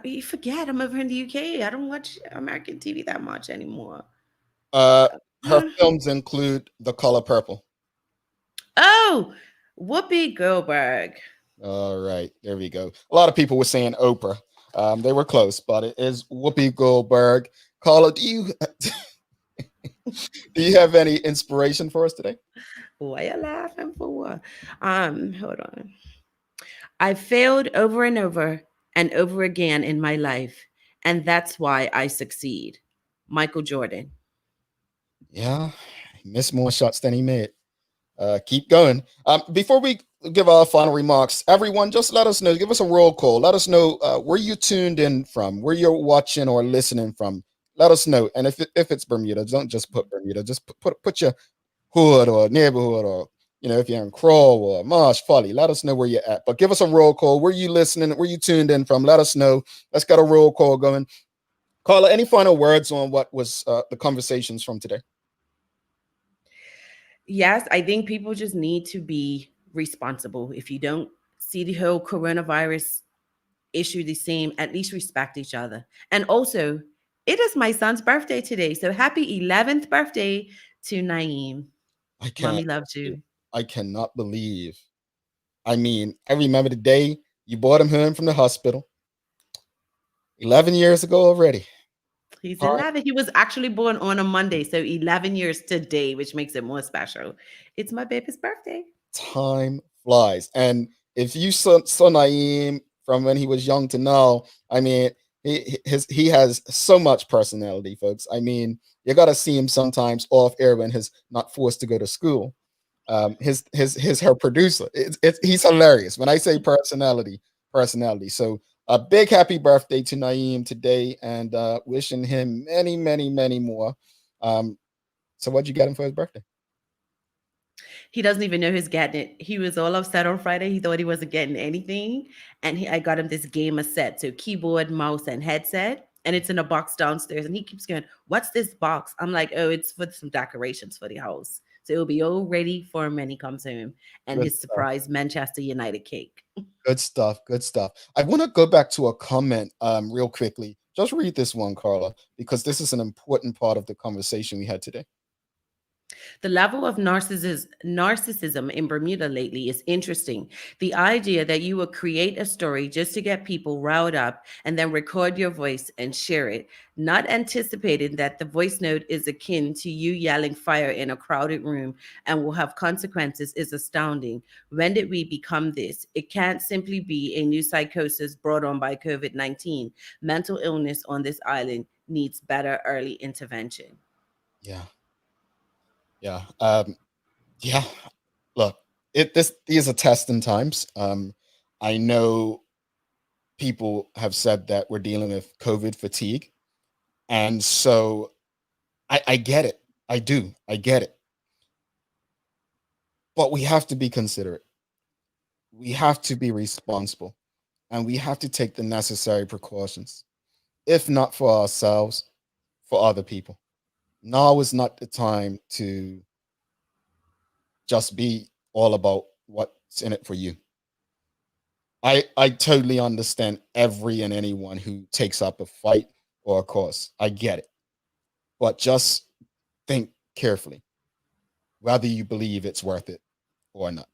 You forget I'm over in the UK. I don't watch American TV that much anymore. Her films include The Color Purple. Oh, Whoopi Goldberg. All right, there we go. A lot of people were saying Oprah. They were close, but it is Whoopi Goldberg. Carla, do you have any inspiration for us today? Why are you laughing for? Hold on. I failed over and over and over again in my life, and that's why I succeed. Michael Jordan. Yeah, he missed more shots than he made. Keep going. Before we give our final remarks, everyone, just let us know. Give us a roll call. Let us know where you tuned in from, where you're watching or listening from. Let us know. And if it's Bermuda, don't just put Bermuda. Just put your hood or neighborhood, or if you're in Crawl or Marsh, Folly. Let us know where you're at. But give us a roll call. Where you listening? Where you tuned in from? Let us know. Let's get a roll call going. Carla, any final words on what was the conversations from today? Yes, I think people just need to be responsible. If you don't see the whole coronavirus issue the same, at least respect each other. And also, it is my son's birthday today. So happy 11th birthday to Naeem. Mommy loves you. I cannot believe. I remember the day you brought him home from the hospital. 11 years ago already. He's 11. He was actually born on a Monday, so 11 years today, which makes it more special. It's my baby's birthday. Time flies. And if you saw Naeem from when he was young to now, he has so much personality, folks. You got to see him sometimes off air when he's not forced to go to school. Her producer, he's hilarious. When I say personality. So a big happy birthday to Naeem today, and wishing him many, many, many more. So what'd you get him for his birthday? He doesn't even know he's getting it. He was all upset on Friday. He thought he wasn't getting anything. And I got him this gamer set. So keyboard, mouse, and headset. And it's in a box downstairs. And he keeps going, "What's this box?" I'm like, "Oh, it's for some decorations for the house. So it'll be all ready for him when he comes home." And his surprise Manchester United cake. Good stuff. I want to go back to a comment real quickly. Just read this one, Carla, because this is an important part of the conversation we had today. The level of narcissism in Bermuda lately is interesting. The idea that you will create a story just to get people riled up and then record your voice and share it, not anticipating that the voice note is akin to you yelling fire in a crowded room and will have consequences, is astounding. When did we become this? It can't simply be a new psychosis brought on by COVID-19. Mental illness on this island needs better early intervention. Yeah. Look, these are testing times. I know people have said that we're dealing with COVID fatigue, and so I get it. I do. I get it. But we have to be considerate. We have to be responsible, and we have to take the necessary precautions, if not for ourselves, for other people. Now is not the time to just be all about what's in it for you. I totally understand every and anyone who takes up a fight or a cause. I get it. But just think carefully whether you believe it's worth it or not.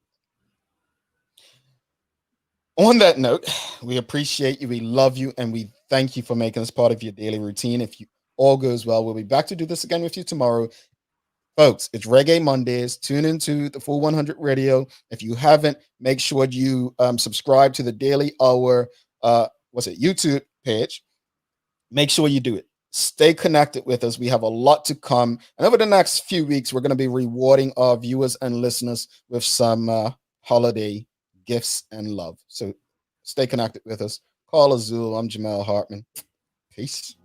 On that note, we appreciate you, we love you, and we thank you for making us part of your daily routine. If all goes well, we'll be back to do this again with you tomorrow. Folks, it's Reggae Mondays. Tune into the Full 100 Radio. If you haven't, make sure you subscribe to the Daily Hour YouTube page. Make sure you do it. Stay connected with us. We have a lot to come. And over the next few weeks, we're going to be rewarding our viewers and listeners with some holiday gifts and love. So stay connected with us. Call Azul. I'm Jamal Hartman. Peace.